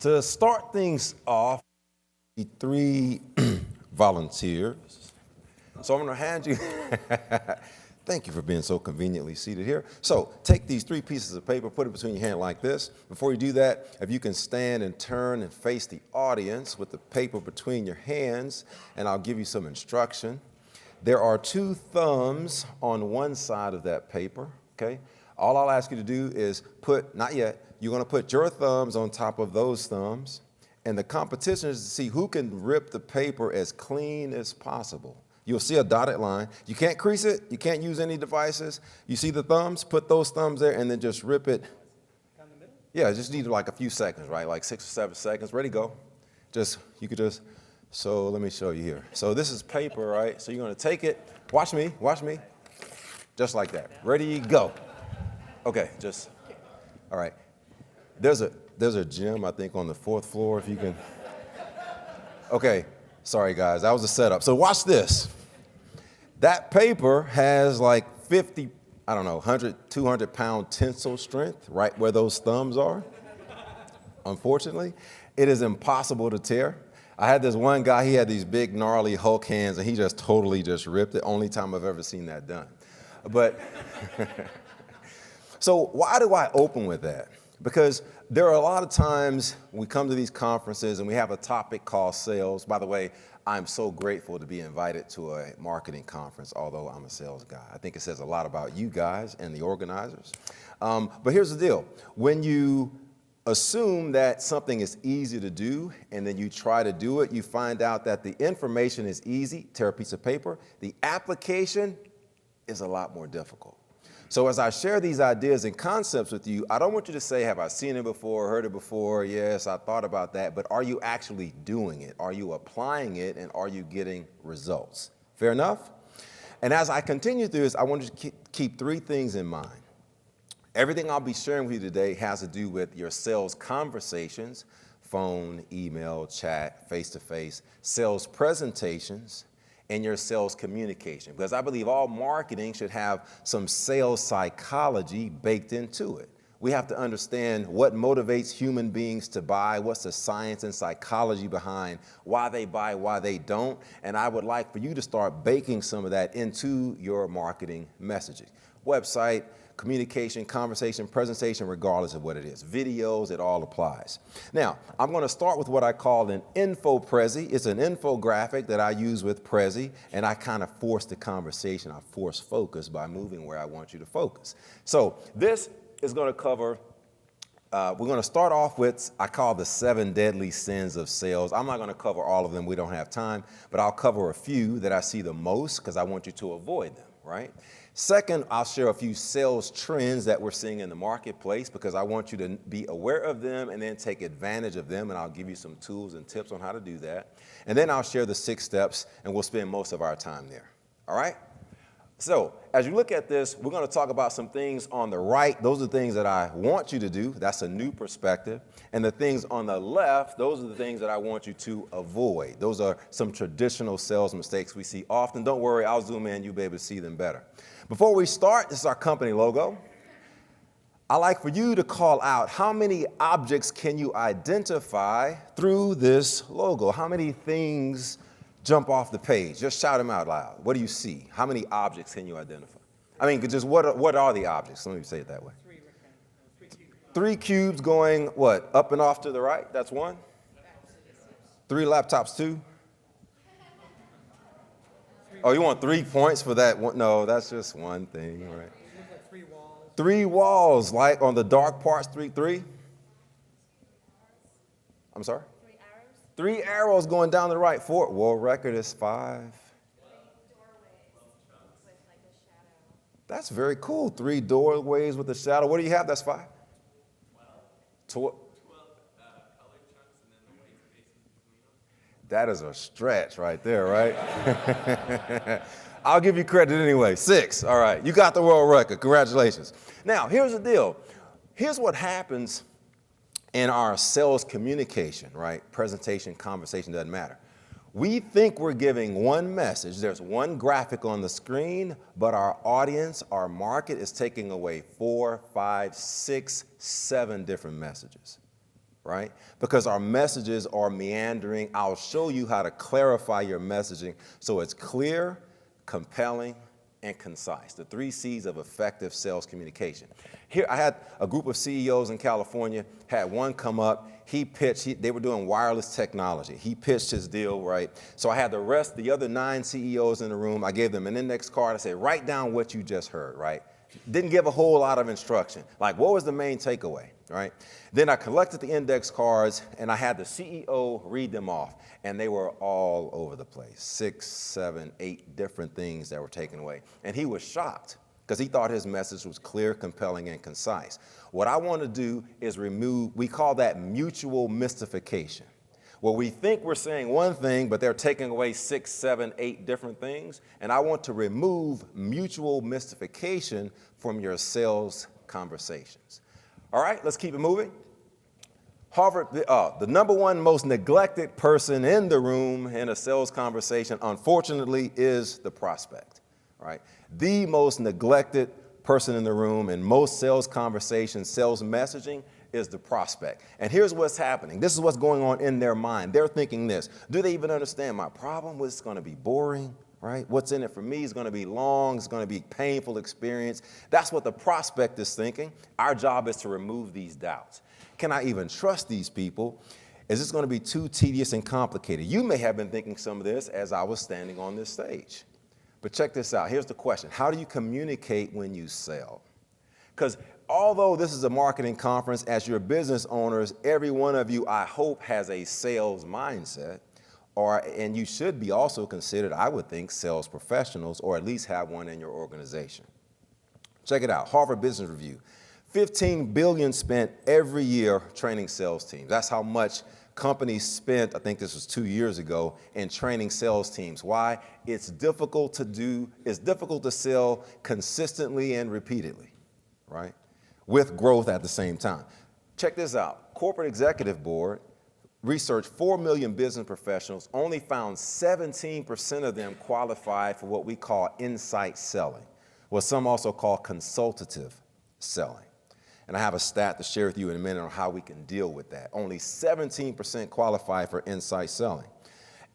To start things off, the three volunteers. So I'm going to hand you, thank you for being so conveniently seated here. So take these three pieces of paper, put it between your hand like this. Before you do that, if you can stand and turn and face the audience with the paper between your hands, and I'll give you some instruction. There are two thumbs on one side of that paper, okay? All I'll ask you to do is put, not yet, you're going to put your thumbs on top of those thumbs, and the competition is to see who can rip the paper as clean as possible. You'll see a dotted line. You can't crease it. You can't use any devices. You see the thumbs? Put those thumbs there and then just rip it. Down the middle? Yeah, just need like a few seconds, right? Like 6 or 7 seconds. Ready, go. You could just, so let me show you here. So this is paper, right? So you're going to take it. Watch me. Just like that. Ready, go. Okay, all right. There's a gym, I think, on the 4th floor, if you can. Okay, sorry, guys, that was a setup. So watch this. That paper has like 50, 100, 200-pound tensile strength right where those thumbs are. Unfortunately, it is impossible to tear. I had this one guy, he had these big, gnarly Hulk hands, and he just totally ripped it. Only time I've ever seen that done. But, so why do I open with that? Because there are a lot of times we come to these conferences and we have a topic called sales. By the way, I'm so grateful to be invited to a marketing conference, although I'm a sales guy. I think it says a lot about you guys and the organizers. But here's the deal. When you assume that something is easy to do and then you try to do it, you find out that the information is easy, tear a piece of paper. The application is a lot more difficult. So as I share these ideas and concepts with you, I don't want you to say, have I seen it before, heard it before? Yes, I thought about that. But are you actually doing it? Are you applying it? And are you getting results? Fair enough? And as I continue through this, I want you to keep 3 things in mind. Everything I'll be sharing with you today has to do with your sales conversations, phone, email, chat, face-to-face, sales presentations, and your sales communication. Because I believe all marketing should have some sales psychology baked into it. We have to understand what motivates human beings to buy, what's the science and psychology behind why they buy, why they don't. And I would like for you to start baking some of that into your marketing messaging. Website, communication, conversation, presentation, regardless of what it is. Videos, it all applies. Now, I'm going to start with what I call an info Prezi. It's an infographic that I use with Prezi, and I kind of force the conversation. I force focus by moving where I want you to focus. So this is going to cover, we're going to start off with, I call the 7 deadly sins of sales. I'm not going to cover all of them. We don't have time, but I'll cover a few that I see the most because I want you to avoid them, right? Second, I'll share a few sales trends that we're seeing in the marketplace because I want you to be aware of them and then take advantage of them, and I'll give you some tools and tips on how to do that. And then I'll share the 6 steps, and we'll spend most of our time there. All right? So as you look at this, we're going to talk about some things on the right. Those are the things that I want you to do. That's a new perspective. And the things on the left, those are the things that I want you to avoid. Those are some traditional sales mistakes we see often. Don't worry, I'll zoom in. You'll be able to see them better. Before we start, this is our company logo. I like for you to call out how many objects can you identify through this logo? How many things jump off the page? Just shout them out loud. What do you see? How many objects can you identify? I mean, just what are the objects? Let me say it that way. 3 cubes going, what, up and off to the right? That's 1. 3 laptops, 2. Oh, you want 3 points for that one? No, that's just one thing, right? 3 walls, like on the dark parts, 3. I'm sorry? 3 arrows going down the right. 4. World record is 5. That's very cool. 3 doorways with a shadow. What do you have? That's 5. 12 colored chunks and then the white spaces between them. That is a stretch right there, right? I'll give you credit anyway. 6. All right. You got the world record. Congratulations. Now, here's the deal. Here's what happens in our sales communication, right? Presentation, conversation, doesn't matter. We think we're giving one message. There's one graphic on the screen, but our audience, our market is taking away 4, 5, 6, 7 different messages, right? Because our messages are meandering. I'll show you how to clarify your messaging so it's clear, compelling, and concise. The 3 C's of effective sales communication. Here, I had a group of CEOs in California, had one come up, he pitched, they were doing wireless technology. He pitched his deal, right? So I had the other 9 CEOs in the room. I gave them an index card. I said, write down what you just heard, right? Didn't give a whole lot of instruction. Like, what was the main takeaway, right? Then I collected the index cards, and I had the CEO read them off, and they were all over the place. 6, 7, 8 different things that were taken away. And he was shocked because he thought his message was clear, compelling, and concise. What I want to do is remove, we call that mutual mystification. Well, we think we're saying one thing, but they're taking away 6, 7, 8 different things. And I want to remove mutual mystification from your sales conversations. All right, let's keep it moving. Harvard, the number one most neglected person in the room in a sales conversation, unfortunately, is the prospect. Right? The most neglected person in the room in most sales conversations, sales messaging, is the prospect. And here's what's happening. This is what's going on in their mind. They're thinking this. Do they even understand my problem? It's going to be boring, right? What's in it for me is going to be long. It's going to be painful experience. That's what the prospect is thinking. Our job is to remove these doubts. Can I even trust these people? Is this going to be too tedious and complicated? You may have been thinking some of this as I was standing on this stage. But check this out. Here's the question. How do you communicate when you sell? Because although this is a marketing conference, as your business owners, every one of you, I hope, has a sales mindset, and you should be also considered, I would think, sales professionals, or at least have one in your organization. Check it out. Harvard Business Review. $15 billion spent every year training sales teams. That's how much companies spent, I think this was 2 years ago, in training sales teams. Why? It's difficult to sell consistently and repeatedly, right? With growth at the same time. Check this out. Corporate Executive Board researched 4 million business professionals, only found 17% of them qualified for what we call insight selling, what some also call consultative selling. And I have a stat to share with you in a minute on how we can deal with that. Only 17% qualify for insight selling.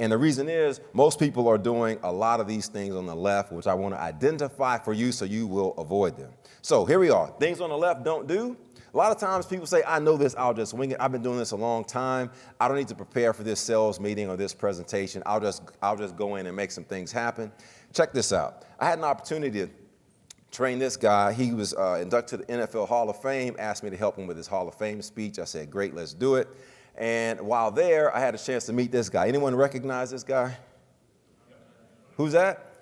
And the reason is most people are doing a lot of these things on the left, which I want to identify for you so you will avoid them. So here we are. Things on the left don't do. A lot of times people say, I know this, I'll just wing it. I've been doing this a long time. I don't need to prepare for this sales meeting or this presentation. I'll just go in and make some things happen. Check this out. I had an opportunity to train this guy. He was inducted to the NFL Hall of Fame, asked me to help him with his Hall of Fame speech. I said, great, let's do it. And while there, I had a chance to meet this guy. Anyone recognize this guy? Who's that?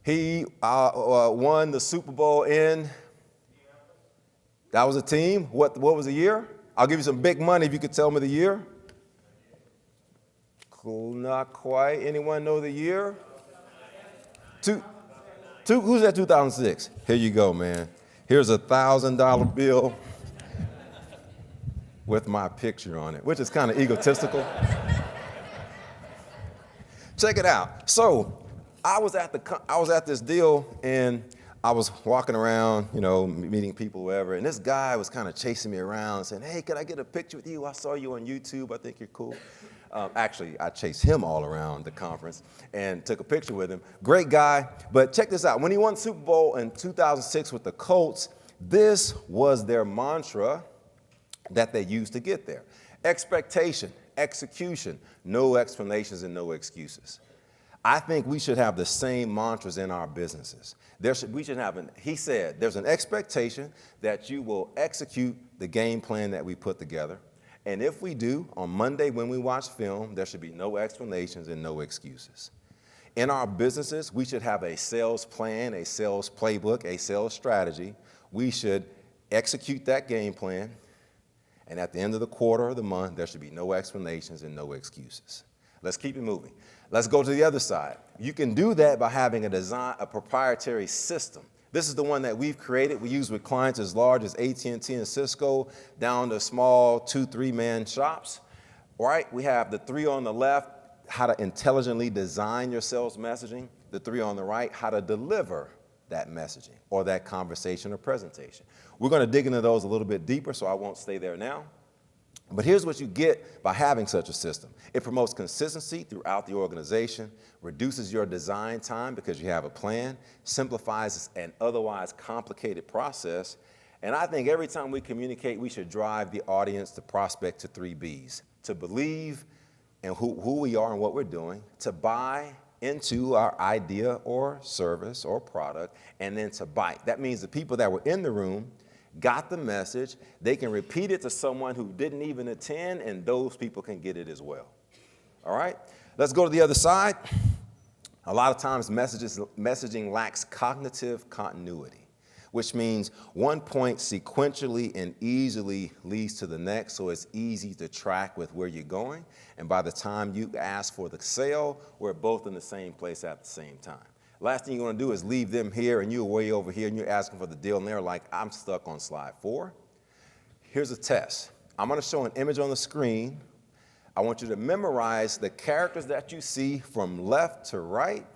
He won the Super Bowl in, that was a team. What was the year? I'll give you some big money if you could tell me the year. Cool, not quite. Anyone know the year? Who's that 2006? Here you go, man. Here's a $1,000 bill with my picture on it, which is kind of egotistical. Check it out. So I was at this deal, and I was walking around, meeting people, whatever, and this guy was kind of chasing me around, saying, hey, can I get a picture with you? I saw you on YouTube. I think you're cool. Actually, I chased him all around the conference and took a picture with him. Great guy. But check this out. When he won the Super Bowl in 2006 with the Colts, this was their mantra that they used to get there. Expectation, execution, no explanations and no excuses. I think we should have the same mantras in our businesses. He said, there's an expectation that you will execute the game plan that we put together. And if we do, on Monday when we watch film, there should be no explanations and no excuses. In our businesses, we should have a sales plan, a sales playbook, a sales strategy. We should execute that game plan. And at the end of the quarter or the month, there should be no explanations and no excuses. Let's keep it moving. Let's go to the other side. You can do that by having a proprietary system. This is the one that we've created. We use with clients as large as AT&T and Cisco, down to small 2-3 man shops. All right, we have the 3 on the left, how to intelligently design your sales messaging. The 3 on the right, how to deliver that messaging or that conversation or presentation. We're going to dig into those a little bit deeper, so I won't stay there now. But here's what you get by having such a system. It promotes consistency throughout the organization, reduces your design time because you have a plan, simplifies an otherwise complicated process, and I think every time we communicate, we should drive the audience, the prospect, to 3 Bs: to believe in who we are and what we're doing, to buy into our idea or service or product, and then to bite. That means the people that were in the room got the message, they can repeat it to someone who didn't even attend, and those people can get it as well. All right? Let's go to the other side. A lot of times messaging lacks cognitive continuity, which means one point sequentially and easily leads to the next, so it's easy to track with where you're going. And by the time you ask for the sale, we're both in the same place at the same time. Last thing you're going to do is leave them here and you're way over here and you're asking for the deal and they're like, I'm stuck on slide 4. Here's a test. I'm going to show an image on the screen. I want you to memorize the characters that you see from left to right,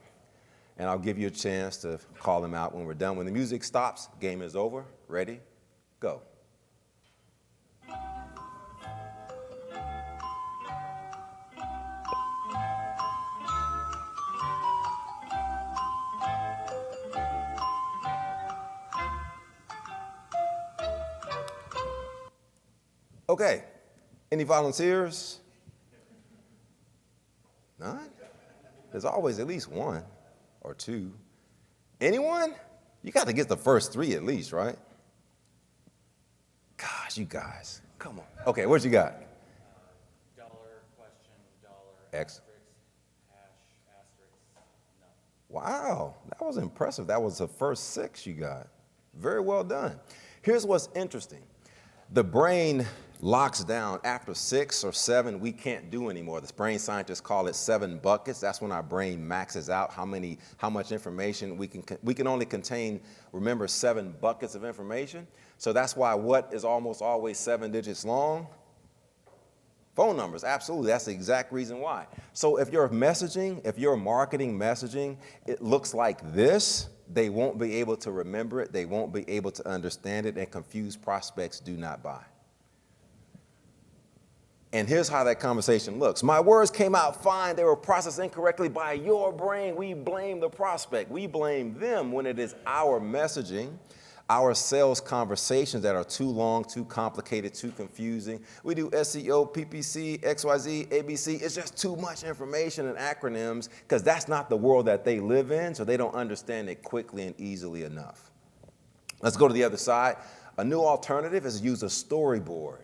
and I'll give you a chance to call them out when we're done. When the music stops, game is over. Ready? Go. Okay, any volunteers? None? There's always at least 1 or 2. Anyone? You got to get the first 3 at least, right? Gosh, you guys, come on. Okay, what you got? Dollar, question, dollar, X. asterisk, hash, asterisk, no. Wow, that was impressive. That was the first 6 you got. Very well done. Here's what's interesting. The brain locks down after 6 or 7, we can't do anymore. The brain scientists call it 7 buckets. That's when our brain maxes out how much information we can only contain, remember, 7 buckets of information. So that's why what is almost always 7 digits long? Phone numbers, absolutely. That's the exact reason why. So if you're messaging, if you're marketing messaging, it looks like this, they won't be able to remember it, they won't be able to understand it, and confused prospects do not buy. And here's how that conversation looks. My words came out fine. They were processed incorrectly by your brain. We blame the prospect. We blame them when it is our messaging, our sales conversations that are too long, too complicated, too confusing. We do SEO, PPC, XYZ, ABC. It's just too much information and acronyms because that's not the world that they live in, so they don't understand it quickly and easily enough. Let's go to the other side. A new alternative is to use a storyboard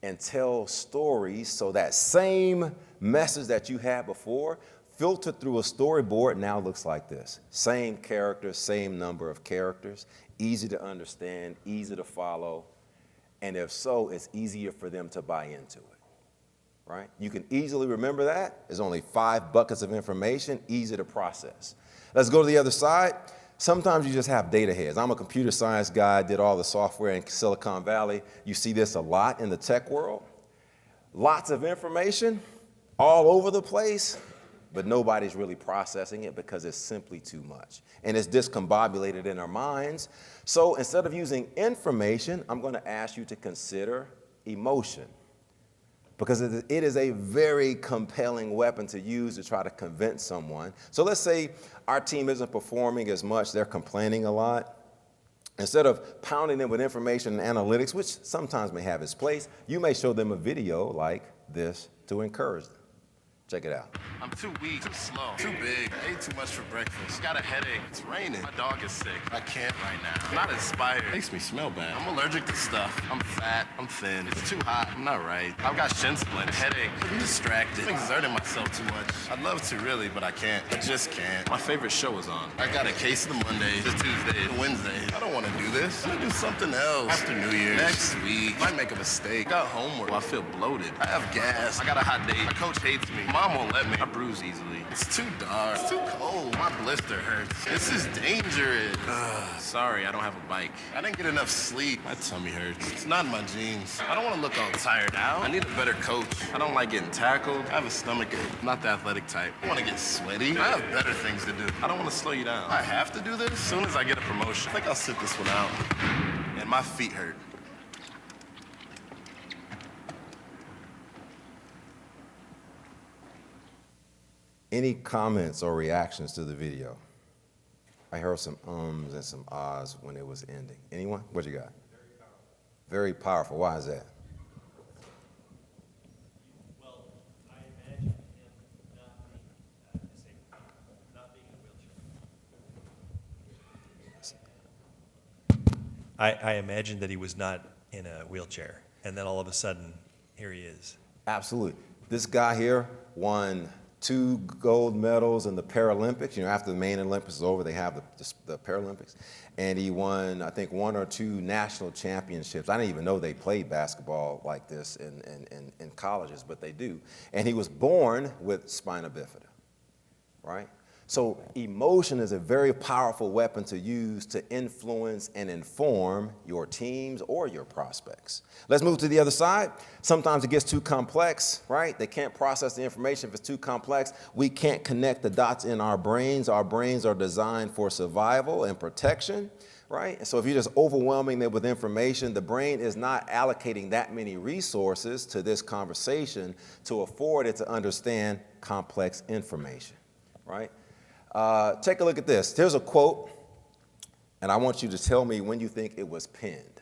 and tell stories, so that same message that you had before, filtered through a storyboard, now looks like this. Same characters, same number of characters, easy to understand, easy to follow, and if so, it's easier for them to buy into it, right? You can easily remember that. There's only 5 buckets of information, easy to process. Let's go to the other side. Sometimes you just have data heads. I'm a computer science guy, did all the software in Silicon Valley. You see this a lot in the tech world. Lots of information all over the place, but nobody's really processing it because it's simply too much. And it's discombobulated in our minds. So instead of using information, I'm going to ask you to consider emotion, because it is a very compelling weapon to use to try to convince someone. So let's say our team isn't performing as much, they're complaining a lot. Instead of pounding them with information and analytics, which sometimes may have its place, you may show them a video like this to encourage them. Check it out. I'm too weak, too slow, too big. I ate too much for breakfast. Got a headache. It's raining. My dog is sick. I can't right now. I'm not inspired. Makes me smell bad. I'm allergic to stuff. I'm fat. I'm thin. It's too hot. I'm not right. I've got shin splints, headache. I'm distracted. I'm exerting myself too much. I'd love to really, but I can't. I just can't. My favorite show is on. I got a case of the Mondays, the Tuesdays, the Wednesdays. I don't want to do this. I'm gonna do something else. After New Year's. Next week. Might make a mistake. Got homework. I feel bloated. I have gas. I got a hot date. My coach hates me. Mom won't let me. I bruise easily. It's too dark. It's too cold. My blister hurts. This is dangerous. Sorry, I don't have a bike. I didn't get enough sleep. My tummy hurts. It's not in my jeans. I don't want to look all tired out. I need a better coach. I don't like getting tackled. I have a stomach ache. I'm not the athletic type. I want to get sweaty. I have better things to do. I don't want to slow you down. I have to do this? As soon as I get a promotion, I think I'll sit this one out. And my feet hurt. Any comments or reactions to the video? I heard some ums and some ahs when it was ending. Anyone? What you got? Very powerful. Why is that? Well, I imagine him not being disabled, not being in a wheelchair. I imagined that he was not in a wheelchair, and then all of a sudden, here he is. Absolutely. This guy here won 2 gold medals in the Paralympics. You know, after the main Olympics is over, they have the Paralympics. And he won, I think, 1 or 2 national championships. I didn't even know they played basketball like this in colleges, but they do. And he was born with spina bifida, right? So emotion is a very powerful weapon to use to influence and inform your teams or your prospects. Let's move to the other side. Sometimes it gets too complex, right? They can't process the information if it's too complex. We can't connect the dots in our brains. Our brains are designed for survival and protection, right? And so if you're just overwhelming them with information, the brain is not allocating that many resources to this conversation to afford it to understand complex information, right? Take a look at this. Here's a quote, and I want you to tell me when you think it was penned.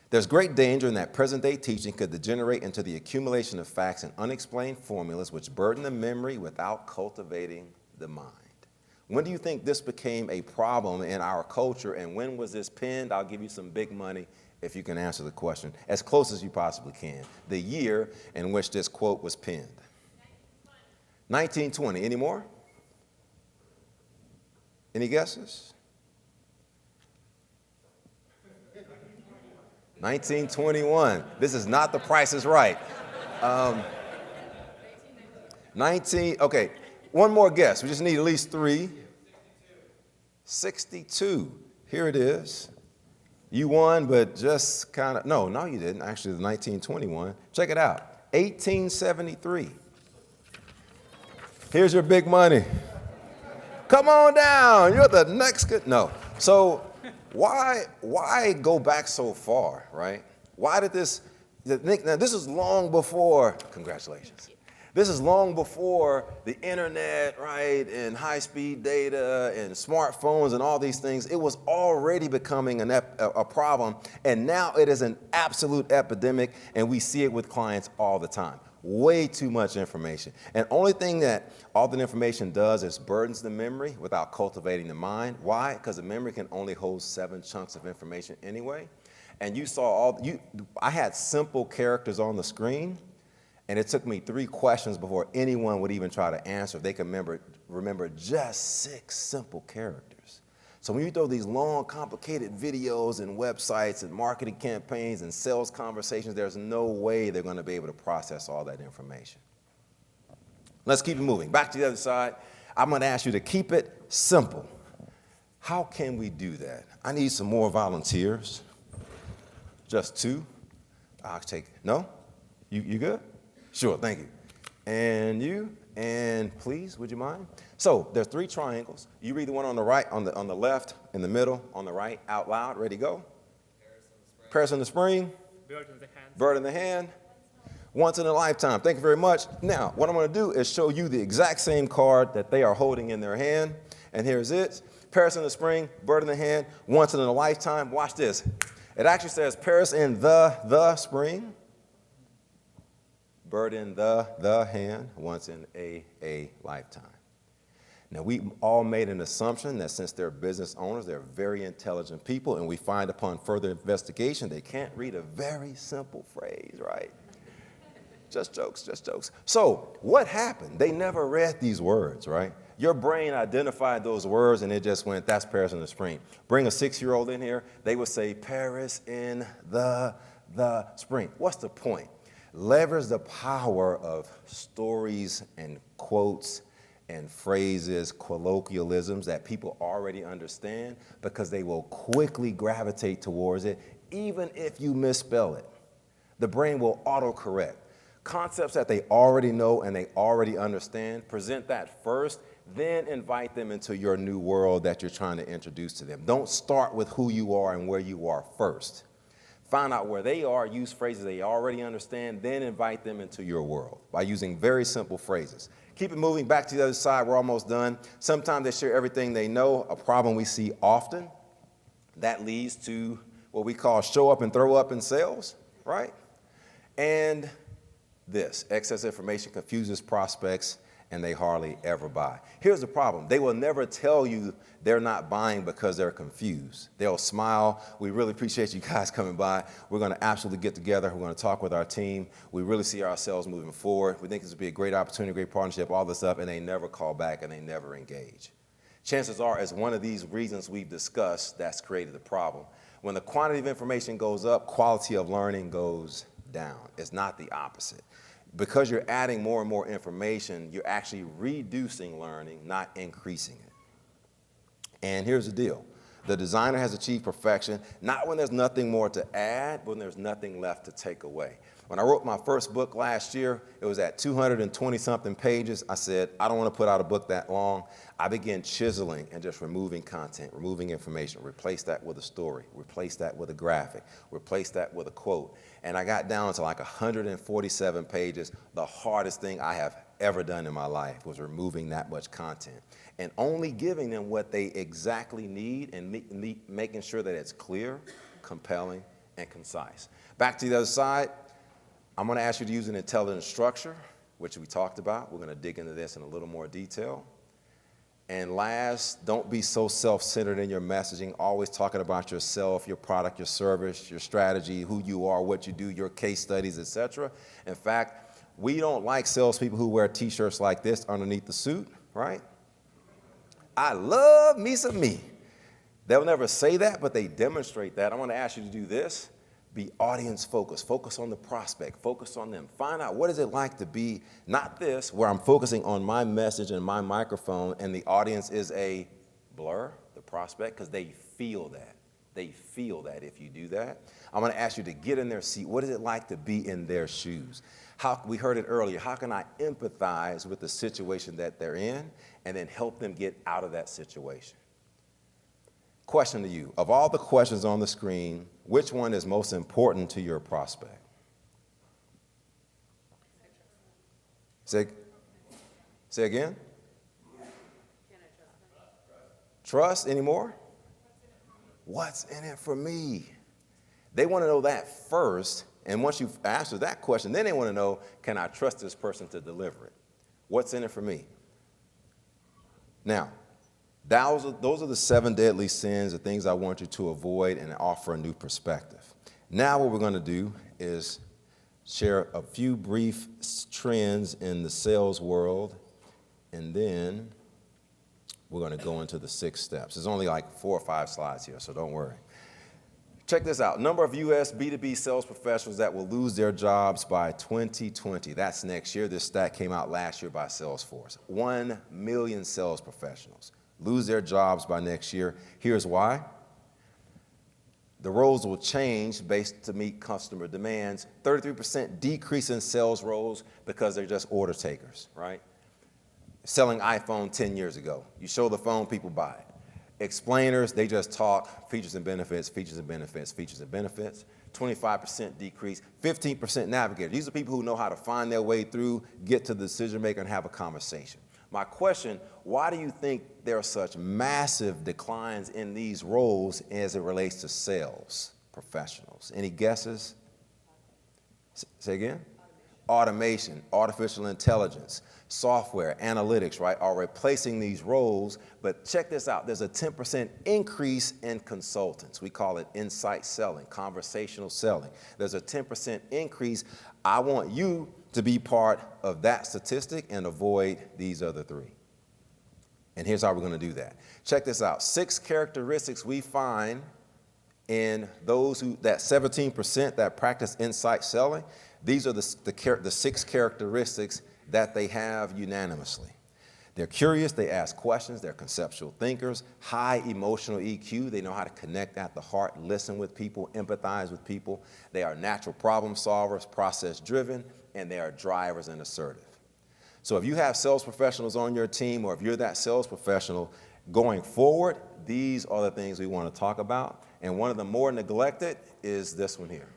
There's great danger in that present-day teaching could degenerate into the accumulation of facts and unexplained formulas which burden the memory without cultivating the mind. When do you think this became a problem in our culture, and when was this penned? I'll give you some big money if you can answer the question as close as you possibly can. The year in which this quote was penned. 1920. Any more? Any guesses? 1921. This is not The Price is Right. 19, okay, one more guess. We just need at least 3. 62. Here it is. You won, but just kind of, no, you didn't. Actually, the 1921. Check it out. 1873. Here's your big money. Come on down, you're the next good, no. So why go back so far, right? Why did this, now this is long before, congratulations. This is long before the internet, right, and high-speed data and smartphones and all these things. It was already becoming a problem, and now it is an absolute epidemic, and we see it with clients all the time. Way too much information. And only thing that all that information does is burdens the memory without cultivating the mind. Why? Because the memory can only hold 7 chunks of information anyway. And you saw I had simple characters on the screen, and it took me 3 questions before anyone would even try to answer if they could remember just 6 simple characters. So when you throw these long, complicated videos and websites and marketing campaigns and sales conversations, there's no way they're going to be able to process all that information. Let's keep it moving. Back to the other side. I'm going to ask you to keep it simple. How can we do that? I need some more volunteers. Just 2? I'll take, no? You good? Sure, thank you. And you, and please, would you mind? So there's 3 triangles. You read the one on the right, on the left, in the middle, on the right, out loud. Ready, go. Paris in the spring. Bird in the hand. Once in a lifetime. Thank you very much. Now, what I'm going to do is show you the exact same card that they are holding in their hand. And here's it. Paris in the spring, bird in the hand, once in a lifetime. Watch this. It actually says Paris in the spring. Bird in the hand, once in a lifetime. Now, we all made an assumption that since they're business owners, they're very intelligent people, and we find upon further investigation they can't read a very simple phrase, right? Just jokes, just jokes. So what happened? They never read these words, right? Your brain identified those words, and it just went, that's Paris in the spring. Bring a 6-year-old in here, they would say Paris in the spring. What's the point? Leverage the power of stories and quotes and phrases, colloquialisms that people already understand, because they will quickly gravitate towards it, even if you misspell it. The brain will autocorrect. Concepts that they already know and they already understand, present that first, then invite them into your new world that you're trying to introduce to them. Don't start with who you are and where you are first. Find out where they are, use phrases they already understand, then invite them into your world by using very simple phrases. Keep it moving. Back to the other side. We're almost done. Sometimes they share everything they know, a problem we see often. That leads to what we call show up and throw up in sales, right? And this, excess information confuses prospects and they hardly ever buy. Here's the problem. They will never tell you they're not buying because they're confused. They'll smile. We really appreciate you guys coming by. We're going to absolutely get together. We're going to talk with our team. We really see ourselves moving forward. We think this would be a great opportunity, great partnership, all this stuff, and they never call back and they never engage. Chances are, as one of these reasons we've discussed, that's created the problem. When the quantity of information goes up, quality of learning goes down. It's not the opposite. Because you're adding more and more information, you're actually reducing learning, not increasing it. And here's the deal. The designer has achieved perfection, not when there's nothing more to add, but when there's nothing left to take away. When I wrote my first book last year, it was at 220-something pages. I said, I don't want to put out a book that long. I began chiseling and just removing content, removing information, replace that with a story, replace that with a graphic, replace that with a quote. And I got down to like 147 pages. The hardest thing I have ever done in my life was removing that much content and only giving them what they exactly need and making sure that it's clear, compelling, and concise. Back to the other side. I'm going to ask you to use an intelligent structure, which we talked about. We're going to dig into this in a little more detail. And last, don't be so self-centered in your messaging, always talking about yourself, your product, your service, your strategy, who you are, what you do, your case studies, etc. In fact, we don't like salespeople who wear T-shirts like this underneath the suit, right? I love me some me. They'll never say that, but they demonstrate that. I want to ask you to do this. Be audience focused. Focus on the prospect. Focus on them. Find out what is it like to be not this, where I'm focusing on my message and my microphone, and the audience is a blur, the prospect, because they feel that. They feel that if you do that. I'm going to ask you to get in their seat. What is it like to be in their shoes? We heard it earlier. How can I empathize with the situation that they're in and then help them get out of that situation? Question to you. Of all the questions on the screen, which one is most important to your prospect? Say again? Trust anymore? What's in it for me? They want to know that first, and once you've answered that question, then they want to know, can I trust this person to deliver it? What's in it for me? Now, those are the 7 deadly sins, the things I want you to avoid and offer a new perspective. Now what we're going to do is share a few brief trends in the sales world, and then we're going to go into the 6 steps. There's only like 4 or 5 slides here, so don't worry. Check this out. Number of U.S. B2B sales professionals that will lose their jobs by 2020. That's next year. This stat came out last year by Salesforce. 1 million sales professionals lose their jobs by next year. Here's why. The roles will change based to meet customer demands. 33% decrease in sales roles because they're just order takers, right? Selling iPhone 10 years ago. You show the phone, people buy it. Explainers, they just talk features and benefits, features and benefits, features and benefits. 25% decrease. 15% navigators. These are people who know how to find their way through, get to the decision maker, and have a conversation. My question, why do you think there are such massive declines in these roles as it relates to sales professionals? Any guesses? Say again? Automation, artificial intelligence, software, analytics, right, are replacing these roles. But check this out. There's a 10% increase in consultants. We call it insight selling, conversational selling. There's a 10% increase. I want you to be part of that statistic and avoid these other 3. And here's how we're going to do that. Check this out. 6 characteristics we find in those that 17% that practice insight selling. These are the 6 characteristics that they have unanimously. They're curious, they ask questions, they're conceptual thinkers, high emotional EQ, they know how to connect at the heart, listen with people, empathize with people. They are natural problem solvers, process driven, and they are drivers and assertive. So if you have sales professionals on your team, or if you're that sales professional going forward, these are the things we want to talk about. And one of the more neglected is this one here.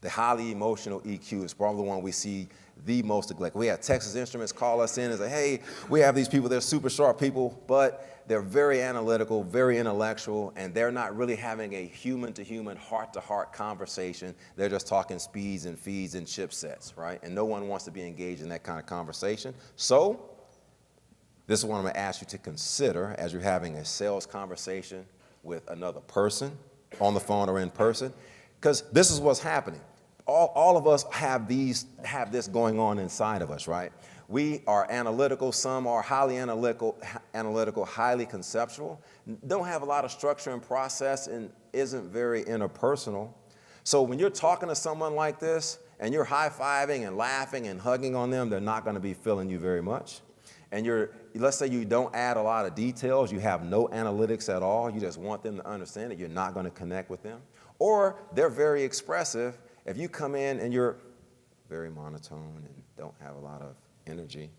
The highly emotional EQ is probably the one we see the most neglected. We have Texas Instruments call us in and say, hey, we have these people, they're super sharp people, but they're very analytical, very intellectual, and they're not really having a human-to-human, heart-to-heart conversation. They're just talking speeds and feeds and chipsets, right? And no one wants to be engaged in that kind of conversation. So this is what I'm going to ask you to consider as you're having a sales conversation with another person on the phone or in person, because this is what's happening. All of us have this going on inside of us, right? We are analytical. Some are highly analytical, highly conceptual, don't have a lot of structure and process, and isn't very interpersonal. So when you're talking to someone like this and you're high-fiving and laughing and hugging on them, they're not going to be feeling you very much. And let's say you don't add a lot of details, you have no analytics at all, you just want them to understand that you're not going to connect with them. Or they're very expressive. If you come in and you're very monotone and don't have a lot of energy,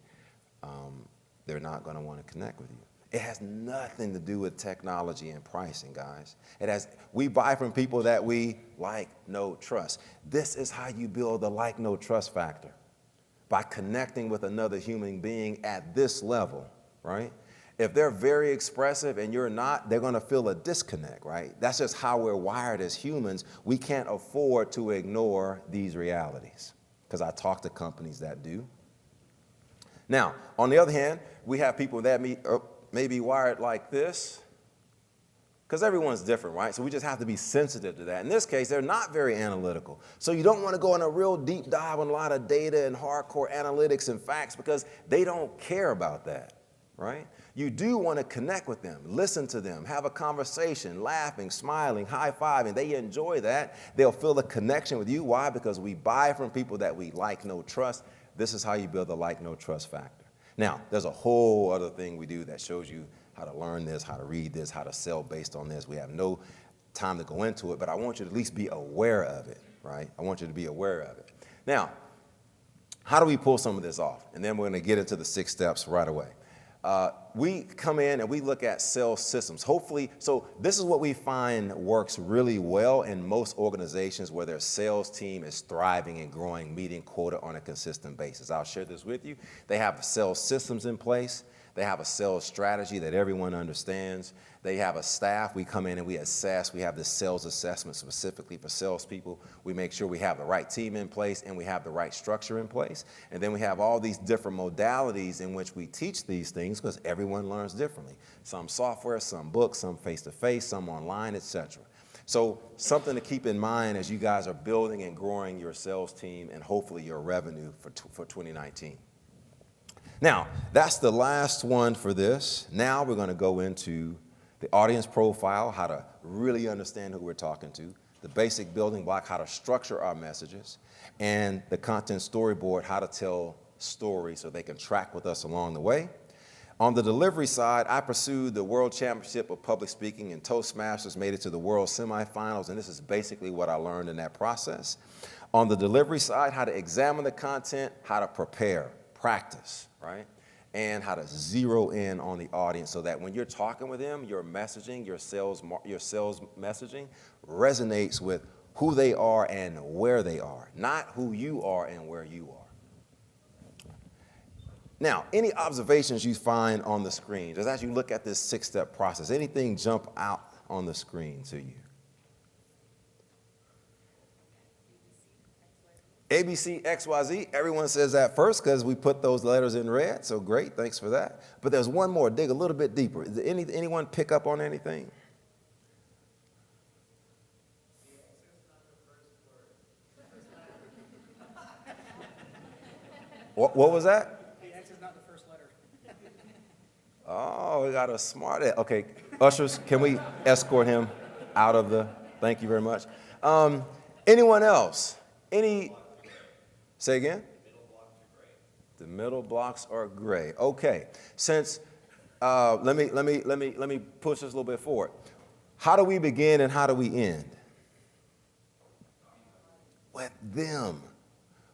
they're not going to want to connect with you. It has nothing to do with technology and pricing, guys. We buy from people that we like, know, trust. This is how you build the like, know, trust factor. By connecting with another human being at this level, right? If they're very expressive and you're not, they're going to feel a disconnect, right? That's just how we're wired as humans. We can't afford to ignore these realities, because I talk to companies that do. Now, on the other hand, we have people that may be wired like this, because everyone's different, right? So we just have to be sensitive to that. In this case, they're not very analytical. So you don't want to go in a real deep dive on a lot of data and hardcore analytics and facts, because they don't care about that, right? You do want to connect with them, listen to them, have a conversation, laughing, smiling, high-fiving. They enjoy that. They'll feel a connection with you. Why? Because we buy from people that we like, know, trust. This is how you build the like, know, trust factor. Now, there's a whole other thing we do that shows you how to learn this, how to read this, how to sell based on this. We have no time to go into it, but I want you to at least be aware of it, right? I want you to be aware of it. Now, how do we pull some of this off? And then we're going to get into the 6 steps right away. We come in and we look at sales systems. Hopefully, so this is what we find works really well in most organizations where their sales team is thriving and growing, meeting quota on a consistent basis. I'll share this with you. They have the sales systems in place. They have a sales strategy that everyone understands. They have a staff. We come in and we assess. We have this sales assessment specifically for salespeople. We make sure we have the right team in place and we have the right structure in place. And then we have all these different modalities in which we teach these things, because everyone learns differently. Some software, some books, some face-to-face, some online, etc. So something to keep in mind as you guys are building and growing your sales team and hopefully your revenue for 2019. Now, that's the last one for this. Now we're going to go into the audience profile, how to really understand who we're talking to, the basic building block, how to structure our messages, and the content storyboard, how to tell stories so they can track with us along the way. On the delivery side, I pursued the World Championship of Public Speaking, and Toastmasters made it to the World Semifinals, and this is basically what I learned in that process. On the delivery side, how to examine the content, how to prepare, practice, right? And how to zero in on the audience so that when you're talking with them, your messaging, your sales messaging resonates with who they are and where they are, not who you are and where you are. Now, any observations you find on the screen, just as you look at this 6-step process, anything jump out on the screen to you? ABC, XYZ, everyone says that first because we put those letters in red, so great, thanks for that. But there's one more, dig a little bit deeper. Did anyone pick up on anything? What was that? The X is not the first letter. Oh, we got a smart ass. Okay, ushers, can we escort him out of the, thank you very much. Anyone else? Say again? The middle blocks are gray. Okay, since, let me push this a little bit forward. How do we begin and how do we end? With them.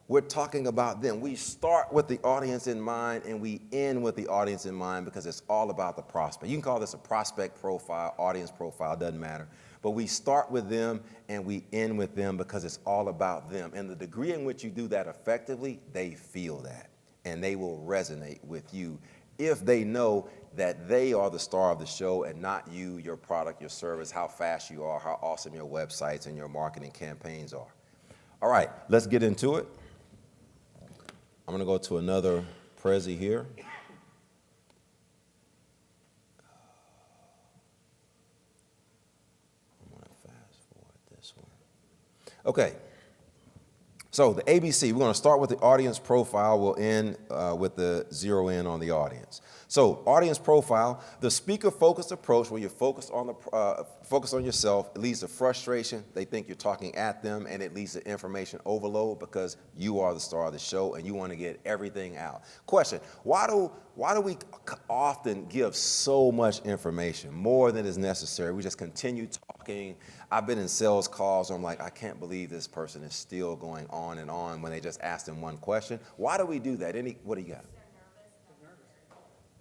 We're talking about them. We start with the audience in mind and we end with the audience in mind because it's all about the prospect. You can call this a prospect profile, audience profile, doesn't matter. But we start with them and we end with them because it's all about them. And the degree in which you do that effectively, they feel that. And they will resonate with you if they know that they are the star of the show and not you, your product, your service, how fast you are, how awesome your websites and your marketing campaigns are. All right, let's get into it. I'm going to go to another Prezi here. I'm going to fast forward this one. Okay. So the ABC, we're going to start with the audience profile. We'll end with the zero in on the audience. So audience profile, the speaker-focused approach where you focus on yourself, it leads to frustration. They think you're talking at them, and it leads to information overload because you are the star of the show and you want to get everything out. Question, why do we often give so much information, more than is necessary? We just continue talking. I've been in sales calls where I'm like, I can't believe this person is still going on and on when they just asked them one question. Why do we do that? What do you got?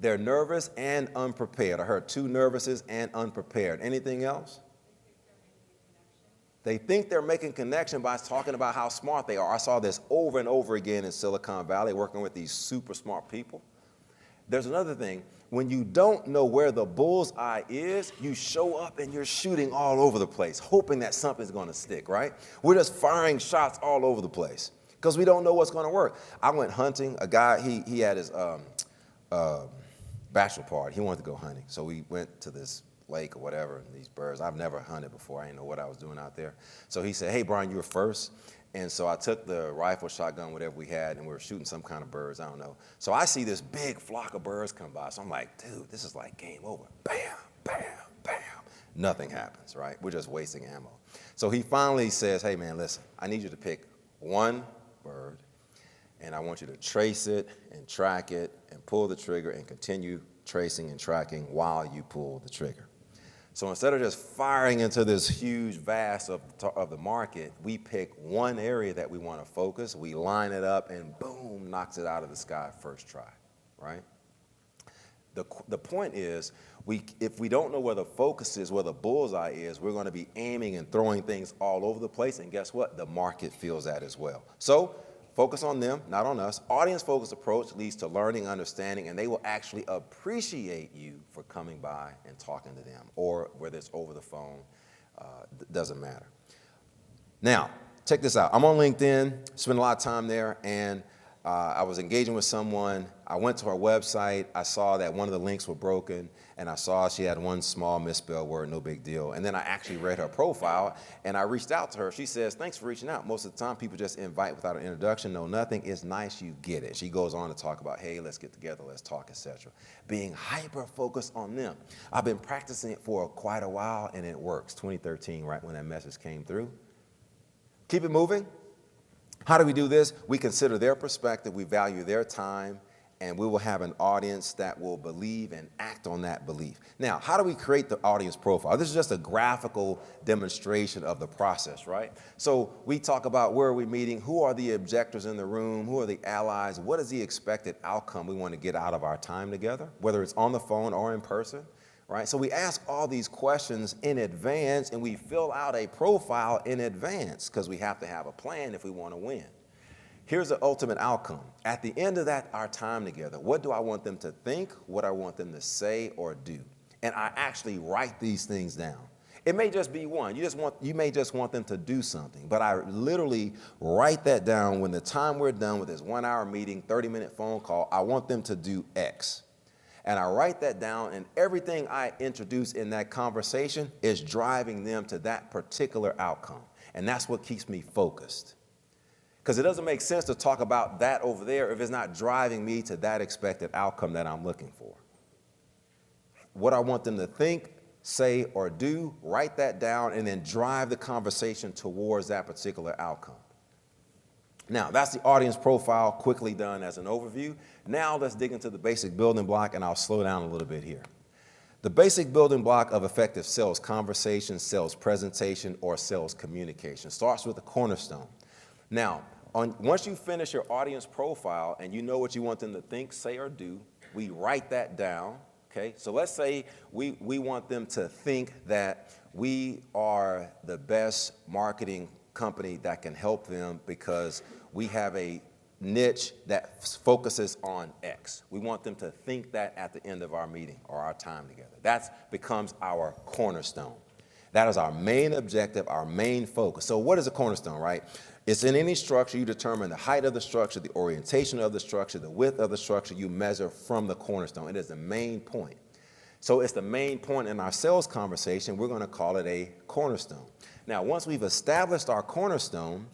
They're nervous and unprepared. I heard two nervouses and unprepared. Anything else? They think they're making connection by talking about how smart they are. I saw this over and over again in Silicon Valley, working with these super smart people. There's another thing. When you don't know where the bullseye is, you show up and you're shooting all over the place, hoping that something's going to stick, right? We're just firing shots all over the place because we don't know what's going to work. I went hunting. A guy, he had his bachelor party. He wanted to go hunting. So we went to this lake or whatever, and these birds. I've never hunted before. I didn't know what I was doing out there. So he said, hey, Brian, you were first. And so I took the rifle, shotgun, whatever we had, and we were shooting some kind of birds, I don't know. So I see this big flock of birds come by. So I'm like, dude, this is like game over. Bam, bam, bam. Nothing happens, right? We're just wasting ammo. So he finally says, hey, man, listen, I need you to pick one bird, and I want you to trace it and track it and pull the trigger and continue tracing and tracking while you pull the trigger. So instead of just firing into this huge vast of the market, we pick one area that we want to focus, we line it up, and boom, knocks it out of the sky first try, right? The point is, if we don't know where the focus is, where the bullseye is, we're going to be aiming and throwing things all over the place, and guess what? The market feels that as well. So focus on them, not on us. Audience-focused approach leads to learning, understanding, and they will actually appreciate you for coming by and talking to them, or whether it's over the phone, doesn't matter. Now, check this out. I'm on LinkedIn, spend a lot of time there, and I was engaging with someone. I went to her website. I saw that one of the links were broken, and I saw she had one small misspelled word, no big deal. And then I actually read her profile, and I reached out to her. She says, thanks for reaching out. Most of the time, people just invite without an introduction, know nothing. It's nice you get it. She goes on to talk about, hey, let's get together, let's talk, etc. Being hyper-focused on them. I've been practicing it for quite a while, and it works. 2013, right when that message came through. Keep it moving. How do we do this? We consider their perspective, we value their time, and we will have an audience that will believe and act on that belief. Now, how do we create the audience profile? This is just a graphical demonstration of the process, right? So we talk about where are we meeting, who are the objectors in the room, who are the allies, what is the expected outcome we want to get out of our time together, whether it's on the phone or in person. Right? So we ask all these questions in advance, and we fill out a profile in advance because we have to have a plan if we want to win. Here's the ultimate outcome. At the end of our time together, what do I want them to think? What I want them to say or do? And I actually write these things down. It may just be one. You may just want them to do something, but I literally write that down. When the time we're done with this 1 hour meeting, 30-minute phone call, I want them to do X. And I write that down, and everything I introduce in that conversation is driving them to that particular outcome. And that's what keeps me focused. Because it doesn't make sense to talk about that over there if it's not driving me to that expected outcome that I'm looking for. What I want them to think, say, or do, write that down, and then drive the conversation towards that particular outcome. Now, that's the audience profile, quickly done as an overview. Now let's dig into the basic building block, and I'll slow down a little bit here. The basic building block of effective sales conversation, sales presentation, or sales communication starts with the cornerstone. Now, Once you finish your audience profile and you know what you want them to think, say, or do, we write that down, okay? So let's say we want them to think that we are the best marketing company that can help them because we have a niche that focuses on X. We want them to think that at the end of our meeting or our time together. That becomes our cornerstone. That is our main objective, our main focus. So what is a cornerstone, right? It's in any structure. You determine the height of the structure, the orientation of the structure, the width of the structure. You measure from the cornerstone. It is the main point. So it's the main point in our sales conversation. We're going to call it a cornerstone. Now, once we've established our cornerstone,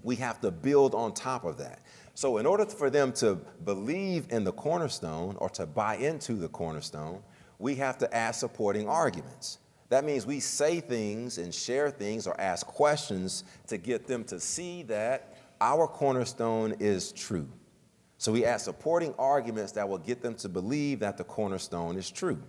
we have to build on top of that. So in order for them to believe in the cornerstone or to buy into the cornerstone, we have to add supporting arguments. That means we say things and share things or ask questions to get them to see that our cornerstone is true. So we add supporting arguments that will get them to believe that the cornerstone is true.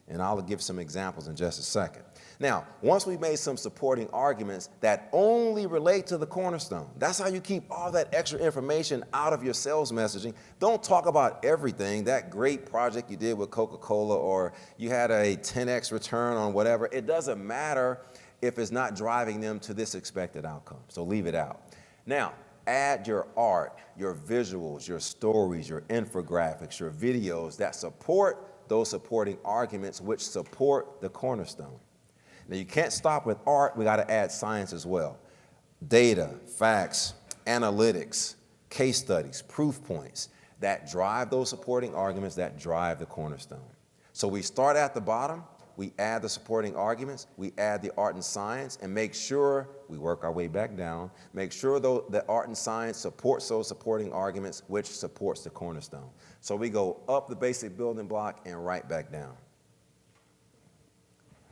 And I'll give some examples in just a second. Now, once we've made some supporting arguments that only relate to the cornerstone, that's how you keep all that extra information out of your sales messaging. Don't talk about everything, that great project you did with Coca-Cola or you had a 10x return on whatever. It doesn't matter if it's not driving them to this expected outcome. So leave it out. Now, add your art, your visuals, your stories, your infographics, your videos that support those supporting arguments which support the cornerstone. Now, you can't stop with art. We got to add science as well. Data, facts, analytics, case studies, proof points that drive those supporting arguments that drive the cornerstone. So we start at the bottom. We add the supporting arguments. We add the art and science and make sure we work our way back down. Make sure though that art and science supports those supporting arguments, which supports the cornerstone. So we go up the basic building block and right back down.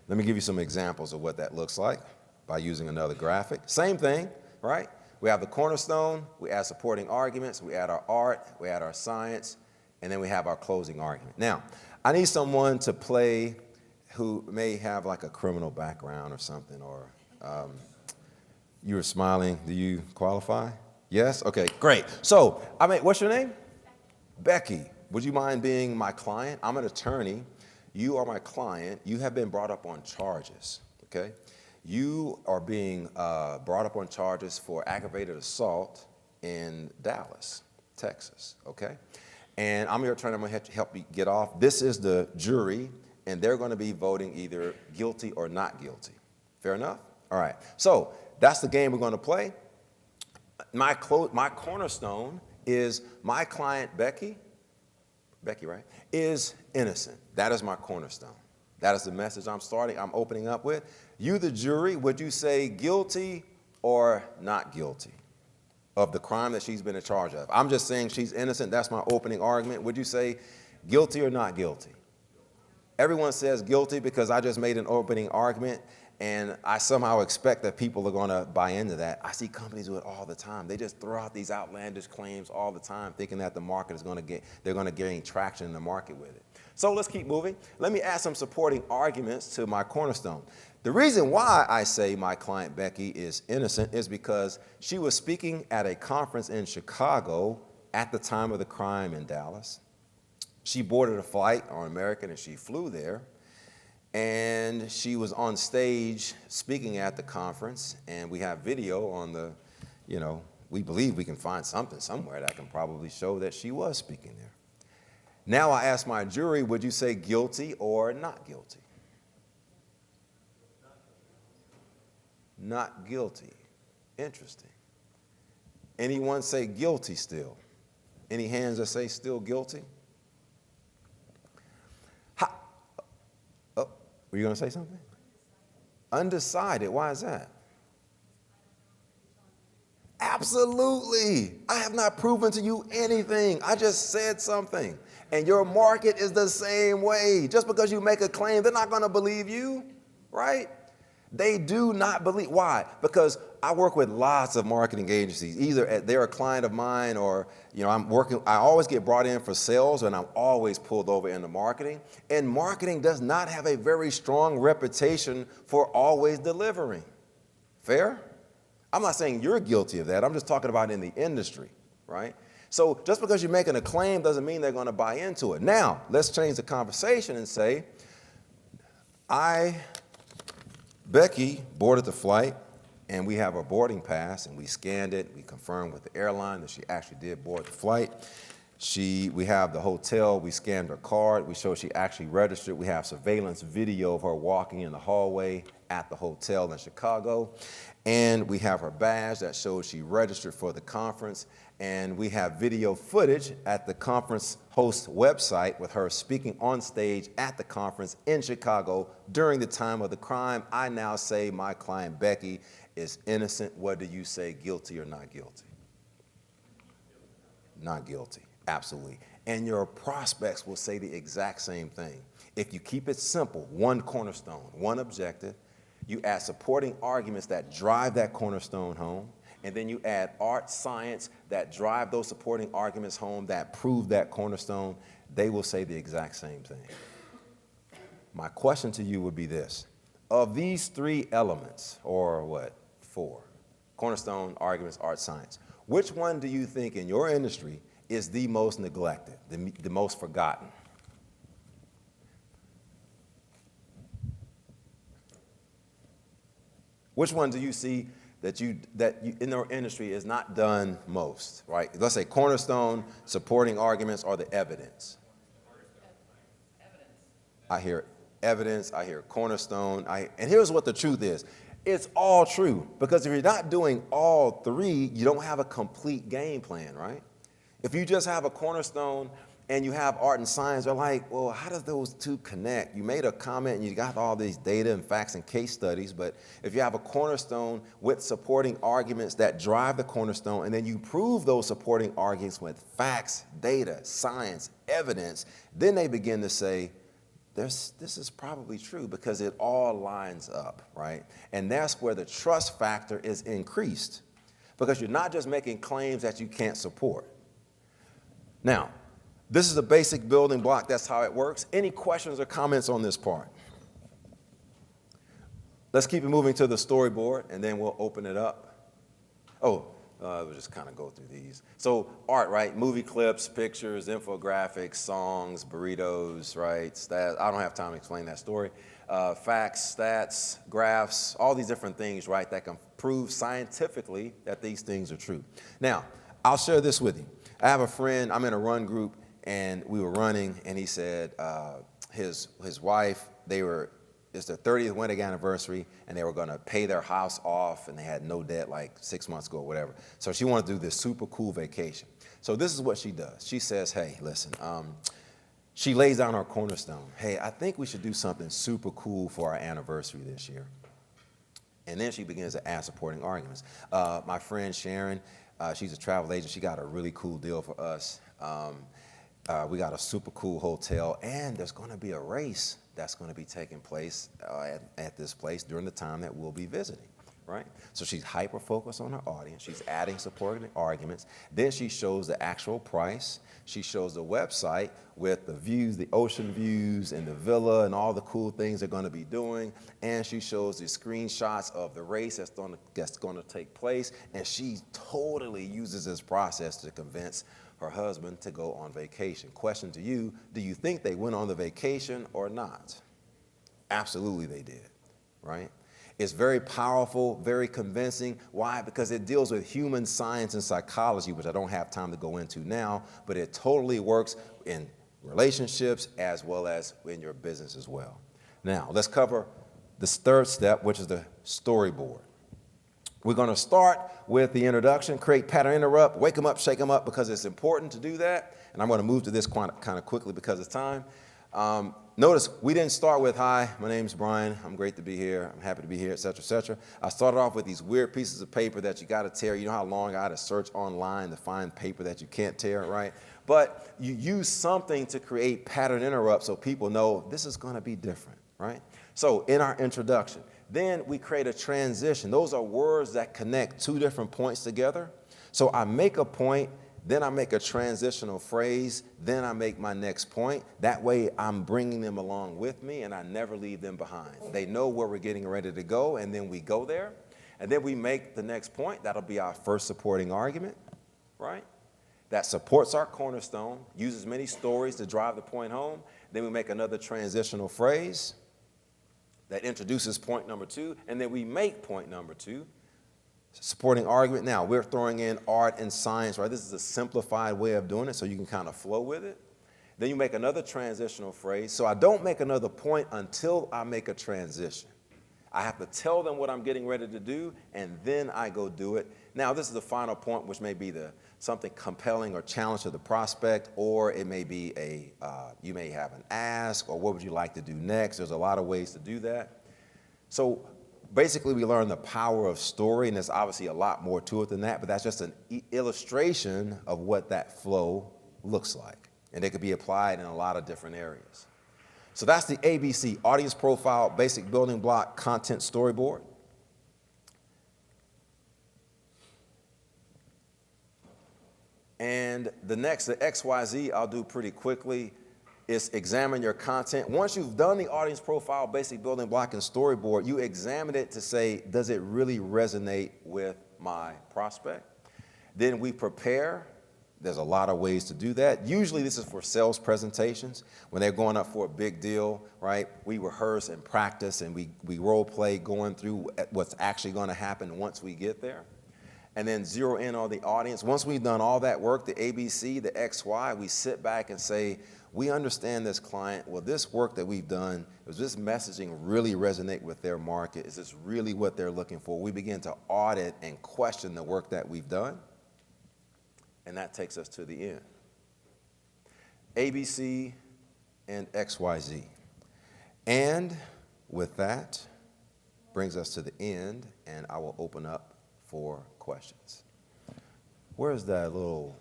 Let me give you some examples of what that looks like by using another graphic. Same thing, right? We have the cornerstone, we add supporting arguments, we add our art, we add our science, and then we have our closing argument. Now, I need someone to play who may have like a criminal background or something, or you were smiling. Do you qualify? Yes? Okay, great. So, what's your name? Becky. Would you mind being my client? I'm an attorney. You are my client. You have been brought up on charges, okay? You are being brought up on charges for aggravated assault in Dallas, Texas, okay? And I'm your attorney. I'm going to help you get off. This is the jury, and they're going to be voting either guilty or not guilty. Fair enough? All right. So that's the game we're going to play. My cornerstone is my client, Becky, right, is innocent. That is my cornerstone. That is the message I'm opening up with. You, the jury, would you say guilty or not guilty of the crime that she's been in charge of? I'm just saying she's innocent. That's my opening argument. Would you say guilty or not guilty? Everyone says guilty because I just made an opening argument, and I somehow expect that people are going to buy into that. I see companies do it all the time. They just throw out these outlandish claims all the time, thinking that the market is they're going to gain traction in the market with it. So let's keep moving. Let me add some supporting arguments to my cornerstone. The reason why I say my client Becky is innocent is because she was speaking at a conference in Chicago at the time of the crime in Dallas. She boarded a flight on American and she flew there. And she was on stage speaking at the conference, and we have video on the, we believe we can find something somewhere that can probably show that she was speaking there. Now I ask my jury, would you say guilty or not guilty? Not guilty. Interesting. Anyone say guilty still? Any hands that say still guilty? Were you going to say something? Undecided. Why is that? Absolutely. I have not proven to you anything. I just said something. And your market is the same way. Just because you make a claim, they're not going to believe you, right? They do not believe. Why? Because I work with lots of marketing agencies. Either they're a client of mine or, I always get brought in for sales and I'm always pulled over into marketing. And marketing does not have a very strong reputation for always delivering. Fair? I'm not saying you're guilty of that. I'm just talking about in the industry, right? So just because you're making a claim doesn't mean they're going to buy into it. Now, let's change the conversation and say, Becky, boarded the flight, and we have our boarding pass, and we scanned it. We confirmed with the airline that she actually did board the flight. We have the hotel. We scanned her card. We show she actually registered. We have surveillance video of her walking in the hallway at the hotel in Chicago. And we have her badge that shows she registered for the conference. And we have video footage at the conference host website with her speaking on stage at the conference in Chicago during the time of the crime. I now say my client Becky is innocent. What do you say, guilty or not guilty? Not guilty, absolutely. And your prospects will say the exact same thing. If you keep it simple, one cornerstone, one objective, you add supporting arguments that drive that cornerstone home, and then you add art, science that drive those supporting arguments home that prove that cornerstone, they will say the exact same thing. My question to you would be this. Of these three elements, or what, four, cornerstone, arguments, art, science, which one do you think in your industry is the most neglected, the most forgotten? Which one do you see that you in our industry is not done most, right? Let's say cornerstone, supporting arguments, or the evidence. I hear evidence, I hear cornerstone, and here's what the truth is. It's all true, because if you're not doing all three, you don't have a complete game plan, right? If you just have a cornerstone and you have art and science, they're like, well, how does those two connect? You made a comment and you got all these data and facts and case studies, but if you have a cornerstone with supporting arguments that drive the cornerstone, and then you prove those supporting arguments with facts, data, science, evidence, then they begin to say, this is probably true because it all lines up, right? And that's where the trust factor is increased, because you're not just making claims that you can't support. Now, this is a basic building block. That's how it works. Any questions or comments on this part? Let's keep it moving to the storyboard, and then we'll open it up. We'll just kind of go through these. So art, right? Movie clips, pictures, infographics, songs, burritos, right? Stats. I don't have time to explain that story. Facts, stats, graphs, all these different things, right, that can prove scientifically that these things are true. Now, I'll share this with you. I have a friend, I'm in a run group, and we were running, and he said his wife, it's their 30th wedding anniversary, and they were going to pay their house off, and they had no debt like 6 months ago or whatever. So she wanted to do this super cool vacation. So this is what she does. She says, hey, listen, she lays down our cornerstone. Hey, I think we should do something super cool for our anniversary this year. And then she begins to add supporting arguments. My friend Sharon, she's a travel agent. She got a really cool deal for us. We got a super cool hotel, and there's going to be a race that's going to be taking place at this place during the time that we'll be visiting, right? So she's hyper-focused on her audience. She's adding supporting arguments. Then she shows the actual price. She shows the website with the views, the ocean views, and the villa, and all the cool things they're going to be doing. And she shows the screenshots of the race that's going to take place. And she totally uses this process to convince her husband to go on vacation. Question to you, do you think they went on the vacation or not? Absolutely they did, right? It's very powerful, very convincing. Why? Because it deals with human science and psychology, which I don't have time to go into now, but it totally works in relationships as well as in your business as well. Now, let's cover this third step, which is the storyboard. We're going to start with the introduction, create pattern interrupt, wake them up, shake them up, because it's important to do that. And I'm going to move to this kind of quickly because of time. Notice we didn't start with, hi, my name's Brian. I'm great to be here. I'm happy to be here, et cetera, et cetera. I started off with these weird pieces of paper that you got to tear. You know how long I had to search online to find paper that you can't tear, right? But you use something to create pattern interrupt so people know this is going to be different, right? So in our introduction, then we create a transition. Those are words that connect two different points together. So I make a point, then I make a transitional phrase, then I make my next point. That way I'm bringing them along with me, and I never leave them behind. They know where we're getting ready to go, and then we go there. And then we make the next point. That'll be our first supporting argument, right? That supports our cornerstone, uses many stories to drive the point home. Then we make another transitional phrase that introduces point number 2, and then we make point number 2, supporting argument. Now, we're throwing in art and science, right? This is a simplified way of doing it, so you can kind of flow with it. Then you make another transitional phrase. So I don't make another point until I make a transition. I have to tell them what I'm getting ready to do, and then I go do it. Now, this is the final point, which may be something compelling or challenge to the prospect, or it may be you may have an ask, or what would you like to do next? There's a lot of ways to do that. So basically, we learn the power of story, and there's obviously a lot more to it than that, but that's just an illustration of what that flow looks like. And it could be applied in a lot of different areas. So that's the ABC, audience profile, basic building block, content storyboard. And the next, the XYZ, I'll do pretty quickly, is examine your content. Once you've done the audience profile, basic building block, and storyboard, you examine it to say, does it really resonate with my prospect? Then we prepare. There's a lot of ways to do that. Usually this is for sales presentations. When they're going up for a big deal, right? We rehearse and practice, and we role play going through what's actually going to happen once we get there. And then zero in on the audience. Once we've done all that work, the ABC, the XY, we sit back and say, we understand this client. Will this work that we've done, does this messaging really resonate with their market? Is this really what they're looking for? We begin to audit and question the work that we've done. And that takes us to the end. ABC and XYZ. And with that, brings us to the end, and I will open up for questions. Where's that little,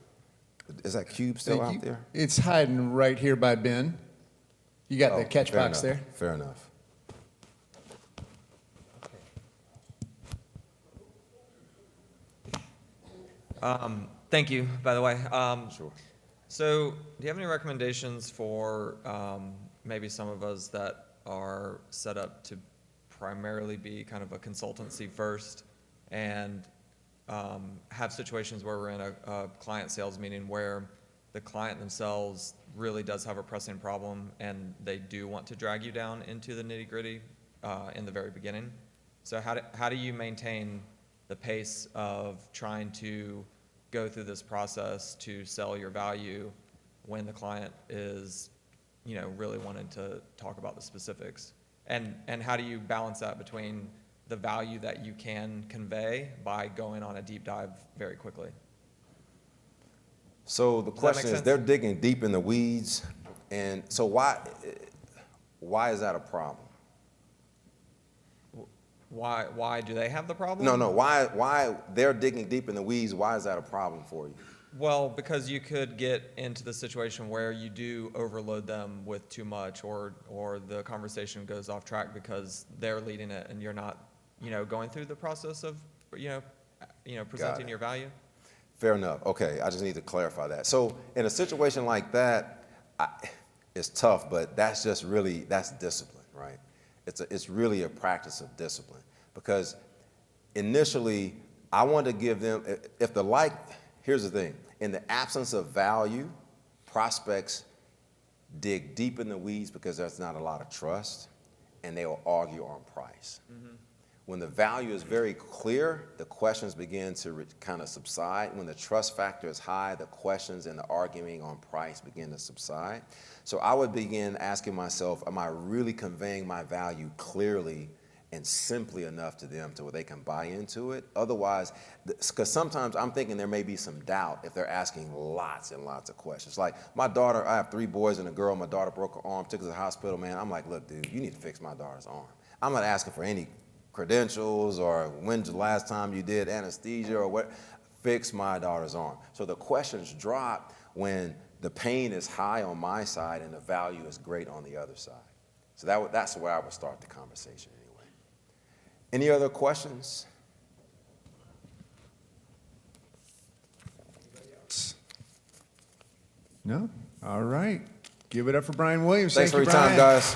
is that cube still out there? It's hiding right here by Ben. You got the catch fair box enough, there? Fair enough. Thank you, by the way. Sure. So do you have any recommendations for maybe some of us that are set up to primarily be kind of a consultancy first and have situations where we're in a client sales meeting where the client themselves really does have a pressing problem and they do want to drag you down into the nitty-gritty in the very beginning? So how do you maintain the pace of trying to go through this process to sell your value when the client is, really wanting to talk about the specifics? And how do you balance that between the value that you can convey by going on a deep dive very quickly? So the question is, sense? they're digging deep in the weeds, and so why is that a problem? Why do they have the problem? No, why they're digging deep in the weeds, why is that a problem for you? Well, because you could get into the situation where you do overload them with too much, or the conversation goes off track because they're leading it and you're not, going through the process of, presenting your value. Fair enough. Okay, I just need to clarify that. So in a situation like that, it's tough, but that's discipline, right? It's really a practice of discipline, because initially I want to give them, here's the thing, in the absence of value, prospects dig deep in the weeds because there's not a lot of trust, and they will argue on price. Mm-hmm. When the value is very clear, the questions begin to kind of subside. When the trust factor is high, the questions and the arguing on price begin to subside. So I would begin asking myself, am I really conveying my value clearly and simply enough to them to where they can buy into it? Otherwise, because sometimes I'm thinking there may be some doubt if they're asking lots and lots of questions. Like my daughter, I have 3 boys and a girl. My daughter broke her arm, took her to the hospital, man. I'm like, look, dude, you need to fix my daughter's arm. I'm not asking for any credentials or when's the last time you did anesthesia or what. Fix my daughter's arm. So the questions drop when the pain is high on my side and the value is great on the other side. So that's where I would start the conversation anyway. Any other questions? No? All right. Give it up for Brian Williams. Thanks Thank for you, your time, Brian. guys.